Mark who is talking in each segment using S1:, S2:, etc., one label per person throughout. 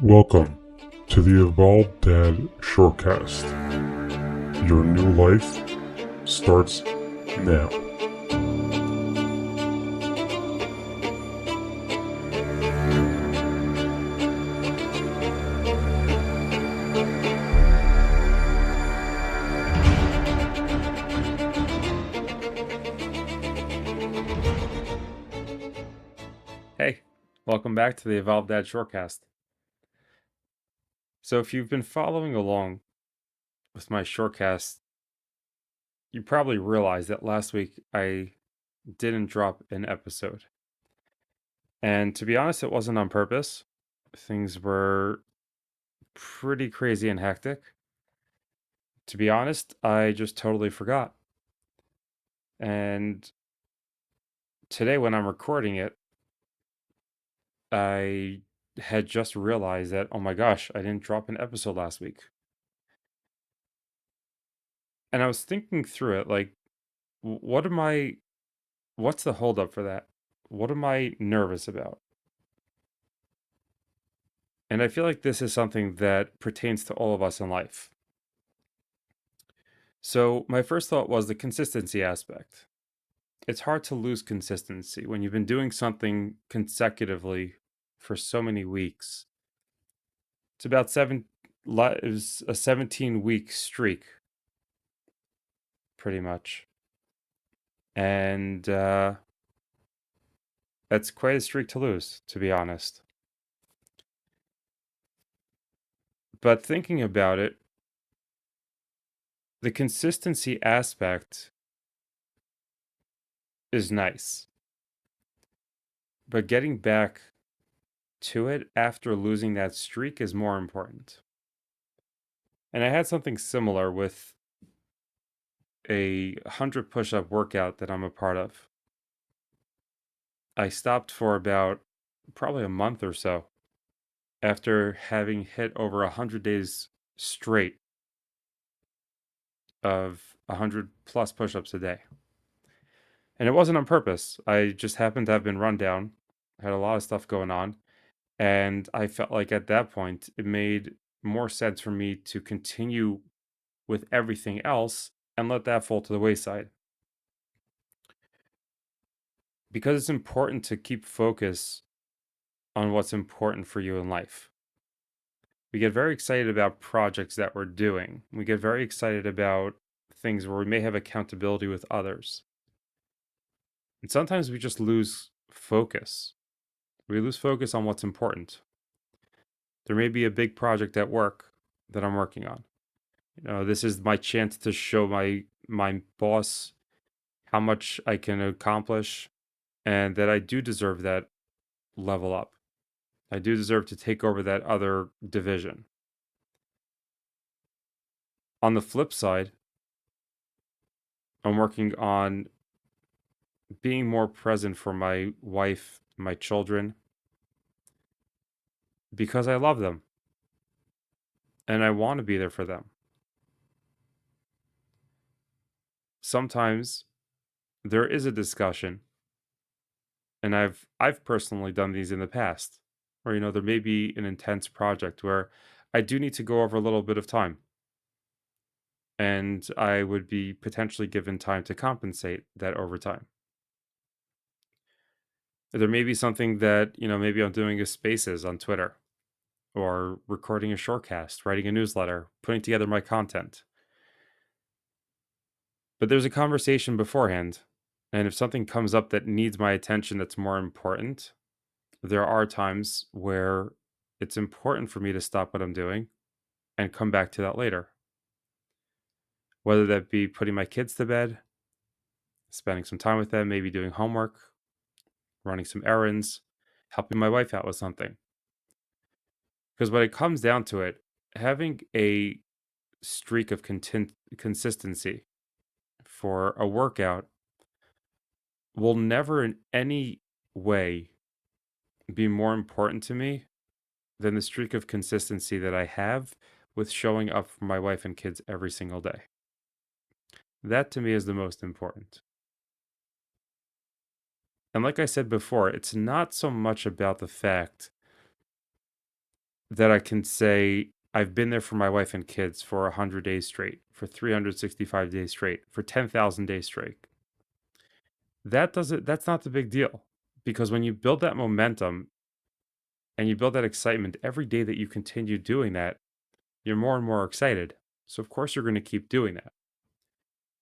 S1: Welcome to the Evolved Dad Shortcast. Your new life starts now.
S2: Hey, welcome back to the Evolved Dad Shortcast. So, if you've been following along with my shortcast, you probably realized that last week I didn't drop an episode. And to be honest, it wasn't on purpose. Things were pretty crazy and hectic. To be honest, I just totally forgot. And today, when I'm recording it, I had just realized that, oh my gosh, I didn't drop an episode last week. And I was thinking through it, like, what am I what's the holdup for that? What am I nervous about? And I feel like this is something that pertains to all of us in life. So, my first thought was the consistency aspect. It's hard to lose consistency when you've been doing something consecutively for so many weeks. It's about it was a 17-week streak, pretty much. And that's quite a streak to lose, to be honest. But thinking about it, the consistency aspect is nice. But getting back to it after losing that streak is more important. And I had something similar with a 100 push up workout that I'm a part of. I stopped for about probably a month or so after having hit over 100 days straight of 100 plus push ups a day. And it wasn't on purpose. I just happened to have been run down, had a lot of stuff going on. And I felt like at that point, it made more sense for me to continue with everything else and let that fall to the wayside. Because it's important to keep focus on what's important for you in life. We get very excited about projects that we're doing. We get very excited about things where we may have accountability with others. And sometimes we just lose focus. We lose focus on what's important. There may be a big project at work that I'm working on. This is my chance to show my boss how much I can accomplish and that I do deserve that level up. I do deserve to take over that other division. On the flip side, I'm working on being more present for my wife, my children, because I love them and I want to be there for them. Sometimes there is a discussion, and I've personally done these in the past, where there may be an intense project where I do need to go over a little bit of time and I would be potentially given time to compensate that overtime. There may be something that, maybe I'm doing a spaces on Twitter or recording a shortcast, writing a newsletter, putting together my content. But there's a conversation beforehand. And if something comes up that needs my attention that's more important, there are times where it's important for me to stop what I'm doing and come back to that later. Whether that be putting my kids to bed, spending some time with them, maybe doing homework, running some errands, helping my wife out with something. Because when it comes down to it, having a streak of consistency for a workout will never in any way be more important to me than the streak of consistency that I have with showing up for my wife and kids every single day. That to me is the most important. And like I said before, it's not so much about the fact that I can say I've been there for my wife and kids for 100 days straight, for 365 days straight, for 10,000 days straight. That's not the big deal, because when you build that momentum and you build that excitement every day that you continue doing that, you're more and more excited. So of course you're going to keep doing that.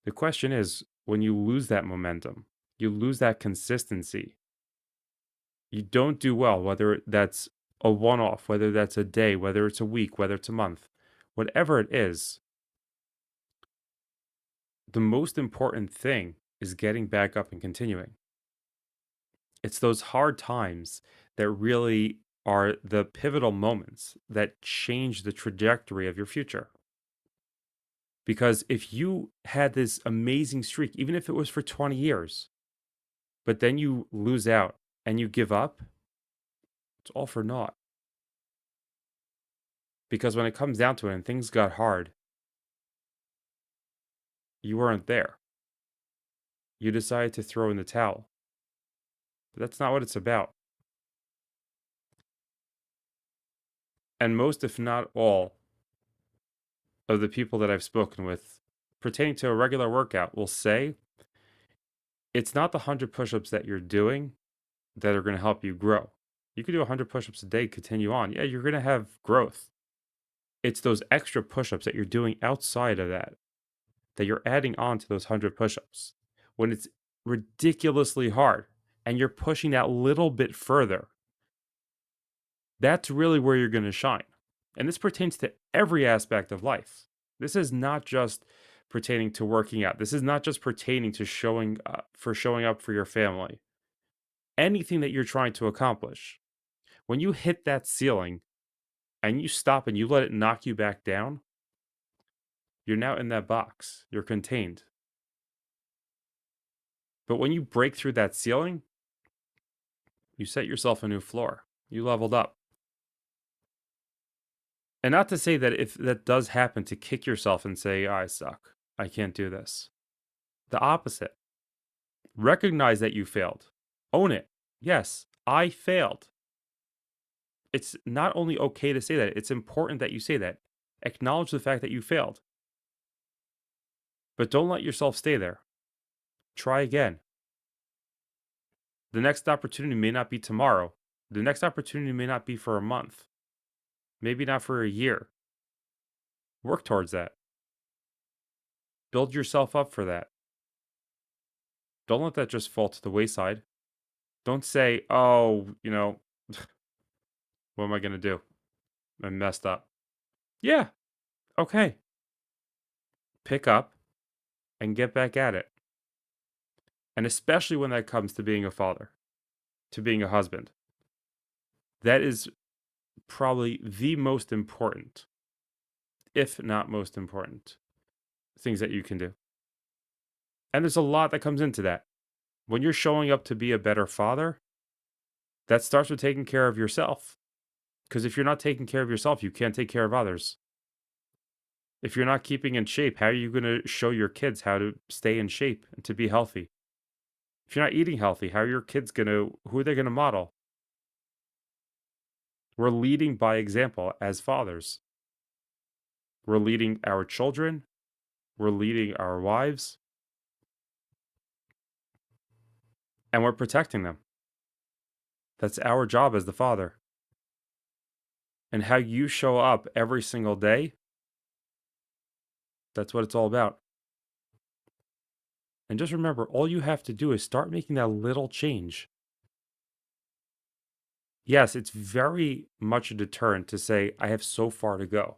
S2: The question is, when you lose that momentum, you lose that consistency, you don't do well, whether that's a one off, whether that's a day, whether it's a week, whether it's a month, whatever it is, the most important thing is getting back up and continuing. It's those hard times that really are the pivotal moments that change the trajectory of your future. Because if you had this amazing streak, even if it was for 20 years, but then you lose out and you give up, it's all for naught. Because when it comes down to it and things got hard, you weren't there. You decided to throw in the towel. But that's not what it's about. And most, if not all, of the people that I've spoken with pertaining to a regular workout will say it's not the 100 push ups that you're doing that are going to help you grow. You could do 100 push ups a day, continue on. Yeah, you're going to have growth. It's those extra push ups that you're doing outside of that, that you're adding on to those 100 push ups. When it's ridiculously hard and you're pushing that little bit further, that's really where you're going to shine. And this pertains to every aspect of life. This is not just pertaining to working out. This is not just pertaining to showing up for your family. Anything that you're trying to accomplish. When you hit that ceiling and you stop and you let it knock you back down, you're now in that box. You're contained. But when you break through that ceiling, you set yourself a new floor. You leveled up. And not to say that if that does happen to kick yourself and say, "Oh, I suck. I can't do this." The opposite. Recognize that you failed. Own it. Yes, I failed. It's not only okay to say that, it's important that you say that. Acknowledge the fact that you failed. But don't let yourself stay there. Try again. The next opportunity may not be tomorrow. The next opportunity may not be for a month. Maybe not for a year. Work towards that. Build yourself up for that. Don't let that just fall to the wayside. Don't say, "Oh, what am I going to do? I messed up." Yeah, okay. Pick up and get back at it. And especially when that comes to being a father, to being a husband. That is probably the most important, if not most important, things that you can do. And there's a lot that comes into that. When you're showing up to be a better father, that starts with taking care of yourself. Because if you're not taking care of yourself, you can't take care of others. If you're not keeping in shape, how are you going to show your kids how to stay in shape and to be healthy? If you're not eating healthy, who are they going to model? We're leading by example as fathers. We're leading our children. We're leading our wives. And we're protecting them. That's our job as the father. And how you show up every single day, that's what it's all about. And just remember, all you have to do is start making that little change. Yes, it's very much a deterrent to say, "I have so far to go."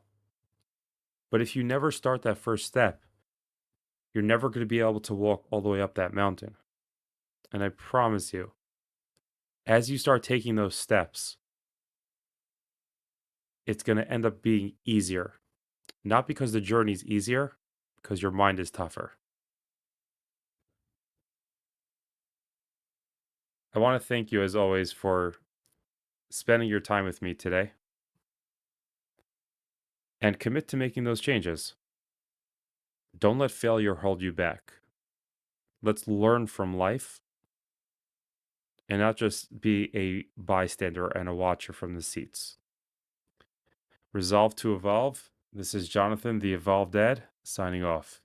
S2: But if you never start that first step, you're never going to be able to walk all the way up that mountain. And I promise you, as you start taking those steps, it's going to end up being easier. Not because the journey's easier, because your mind is tougher. I want to thank you, as always, for spending your time with me today and commit to making those changes. Don't let failure hold you back. Let's learn from life and not just be a bystander and a watcher from the seats. Resolve to evolve. This is Jonathan, the Evolved Dad, signing off.